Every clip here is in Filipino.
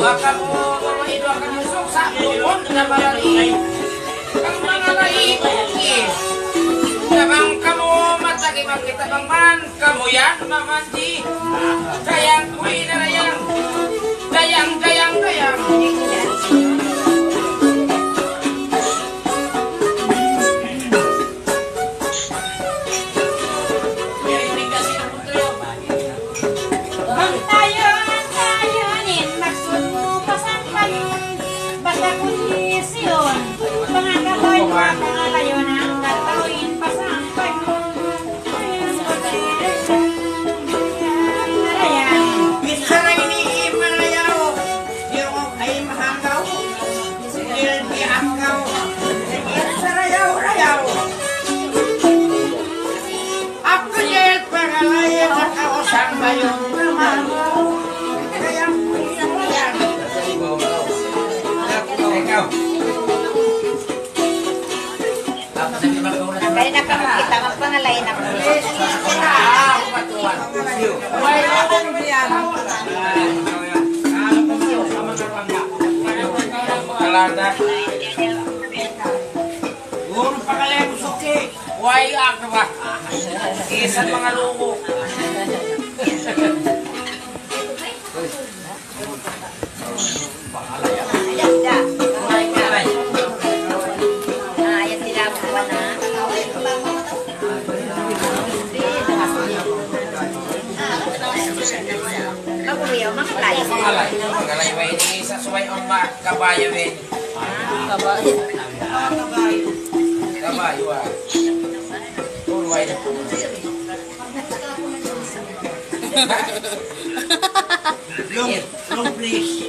Dungog Kamu, Dungog Kamu Usog sa lupon na malaliit. Ang mga laiit, Gabbang kamu matagi makita bang man kamu yan mamanji. Dayang kuy na dayang, dayang dayang dayang. Kaya na kita magpangalain ako. Why ako ba? Isan mga luko. Mangalay ba ini sa suway ang kabayo eh. Kabayo. Kabayo ah. Purway na po. Long please.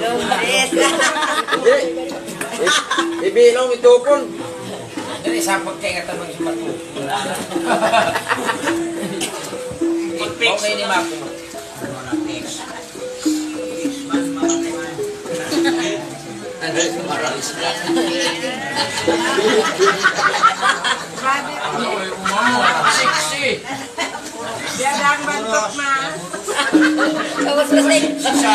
Long please. Ibilong itupon. Dali sapag kaya nga tamang sumato. Okay ni Mapo. Sexy. Biadang bantok na. Kawas pa sa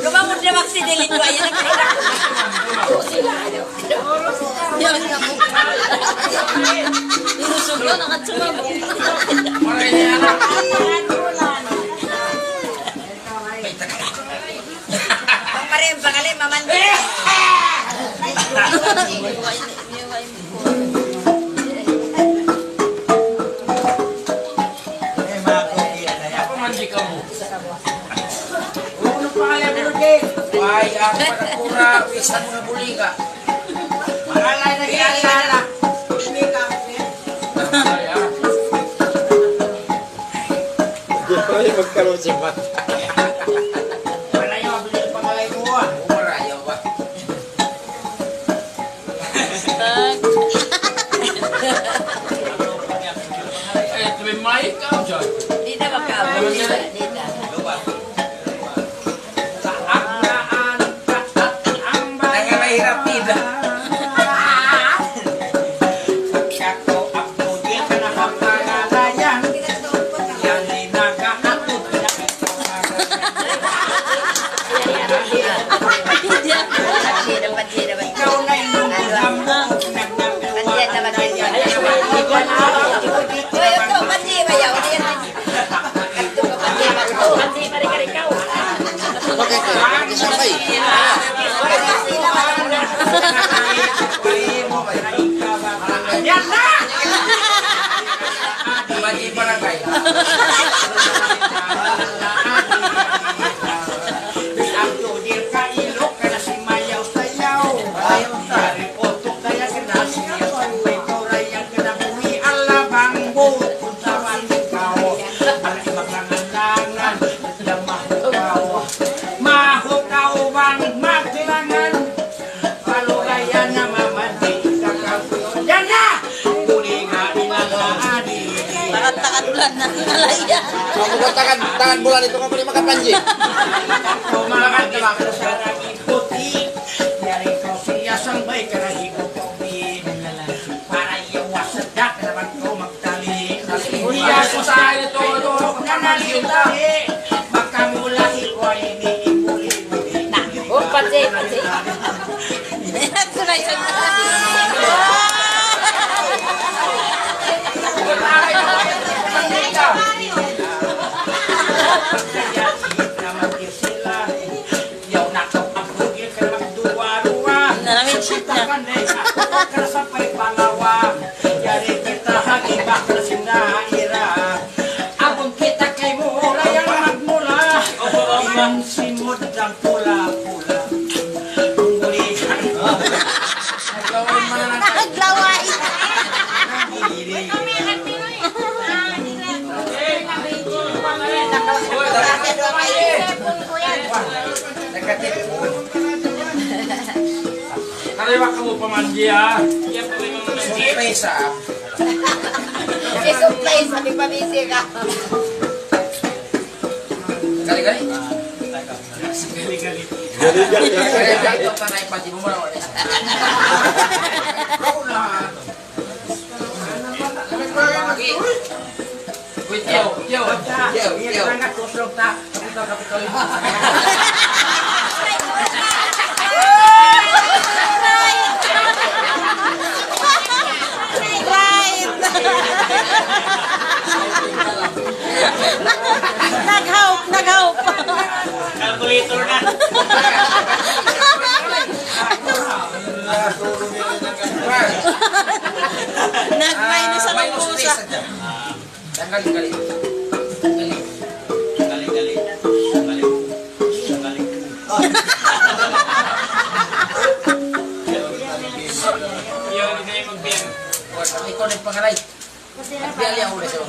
Lumamod na magsidilit ko. Ayan ang kailangan. Yan nga po. Usog yun. Nakatsumaw. Maray niya anak. Pangparin, pangalim, mamandi. Apa mandi kamu? Uno pangalan mo din. Why ang pagkura bisa mga bulika. Maralay na giyala. Bulika. Ay, magkaroon si Mat. Malayo bilhin pangalay mo ah. Marayo ba? Nakalaya. Kamu ko tangan bulan itu kamu makapanji. Kumakan ka ba sa naging puti? Yari ko siya sang bay ka naging puti. Para iyawas sa dak naman ko magtali. Iya ko sa ito nanaliw tayo. Baka mula ko ay iniimuli. Oh, pati. Sunay sa namin ship na. Sampai Pallah, jadi kita hagi bakal sinaira. Abang kita kay mula yang magmula. Ilang simod ng pula-pula. Naglaway. Kaliwa kamu pemandi ya. Iya pemandi. Pesa. Isuplay sa pamisi ka. Kali-kali. Kali-kali. Saya jatuh tanah panji bumbu. Yo. Sangat kusuk tak. Kita kapitol. Nag-help. Kalkulator na. Nag-minus sa pusa. Kali-kali. Ikaw na yung pangalay. Biyali ako ulit siya.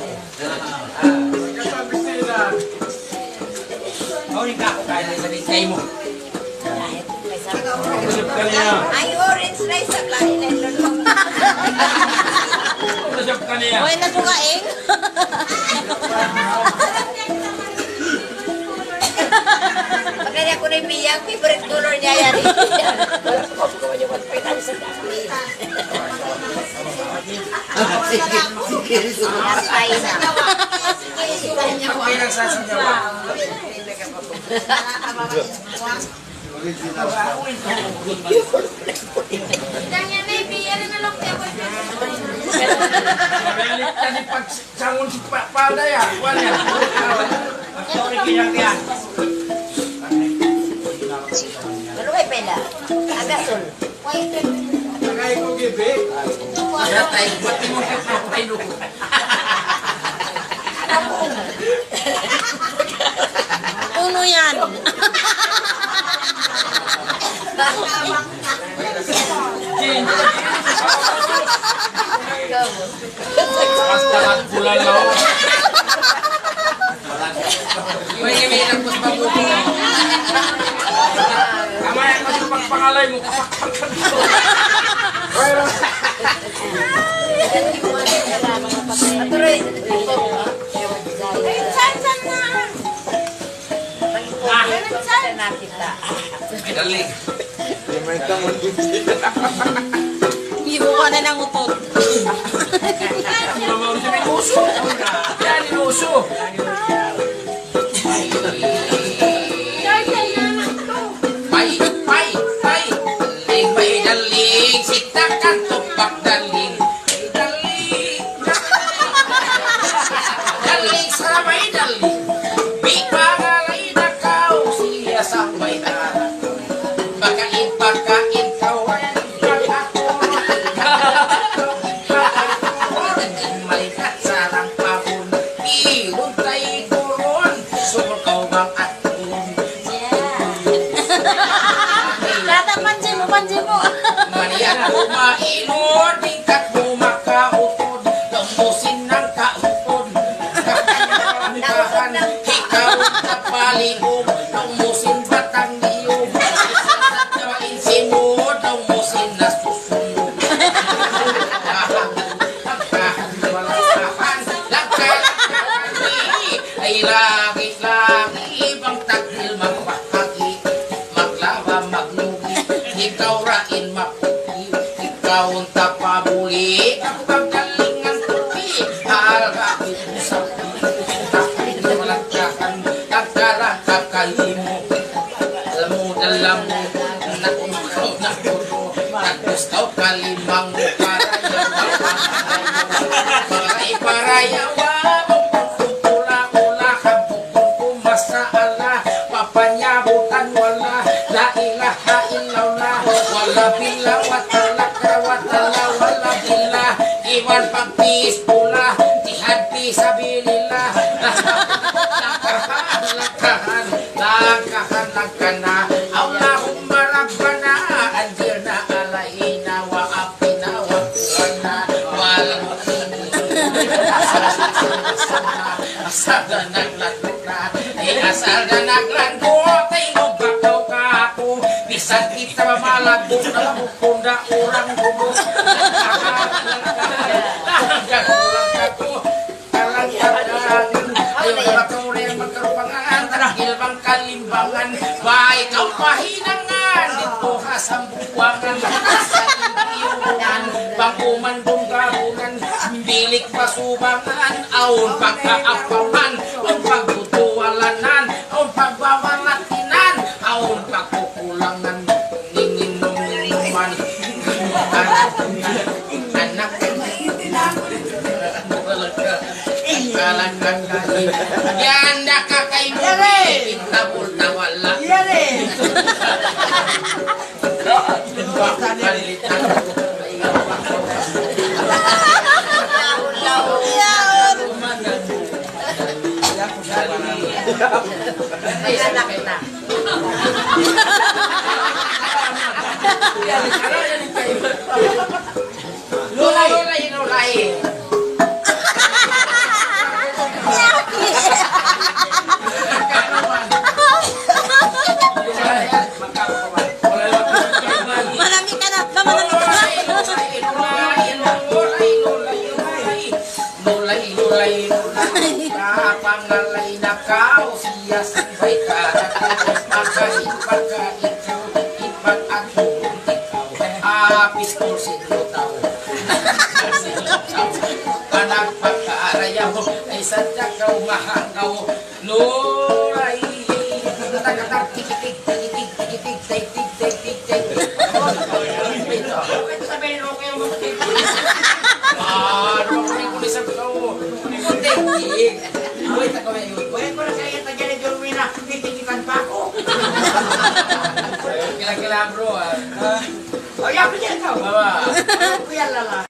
Ikaw ka ako kaya sa lingkay mo. Ay, orange rice sa lain na lulong. Nasap ka niya. Oy, nasukaing. Pagkaya ko na yung biyang, favorite color niya yan. Wala ko yung magpitan sa dami. Yarpay na. Ako ay nagsasindawa. Balik tadi pag sangon si Pallah ya. Kuan ya. Sorry kiyang yan. Ano kay pela? Agasul. Tagay ko gibe. Kaya tayo, pati mo tayo. Uno yan. Pastalan bulan lo. May ilang pus mabuti. Kamaya ko sa pagpangalay mo. Atuloy. San na kita. Daling. May tamon dito. Ibo ka na ng utot. Mamaw siya may uso. Yan yung uso. May daling. Sitakan tumpak daling. Daling sa may daling. Bipangalay na kau siya sa may daling. Pagkain kau ay malikat sarang pahul. Langit-langit ibang takdil magpakaki, maglawa maglugi, ikaw rain maputi, ikaw ang tapabuli, ang paggalingan puti, halakit mo sa takdil na malagkakan, tagkarang kakalimo, alam mo, nakunaw na kuto, naggustaw kalimang parayawa, panyabutan wala, la ilaha illallah, wala bila watala krawatala, wala bila iwan pagpis pula, tihadpi sabilillah, lakahan na, Allahumma rabbana, anjirna alaina wa apina wa qurana, walang asal na naglatla, asal na naglatla, bisan kita mamalagbo na mukunda orang gumo hilbang kalimbangan baik kau pahinangan dito kasambuangan sa iyungan banguman bunggabunan bilik pasubangan aun pagkaapaman ang pagtutuwalanan ang pagbawalatinan aun pagkukulangan ninginom-minuman anak kalagkakahin yanda kakaimuwi intabulta wala bakalitan Lulay. Marami ka na. Marami ka Lulay. Pangalay na kao siya sabay ka. Pagkain ipat at hukong ikaw. Pistol sinutaw. Panagpagkaaraya mo ay sadya kaw mahangaw. Lulay. Julmina, titikitan pa ako. Kila-kila bro. Oh, yan, yan ka. Baba. Kuya lala.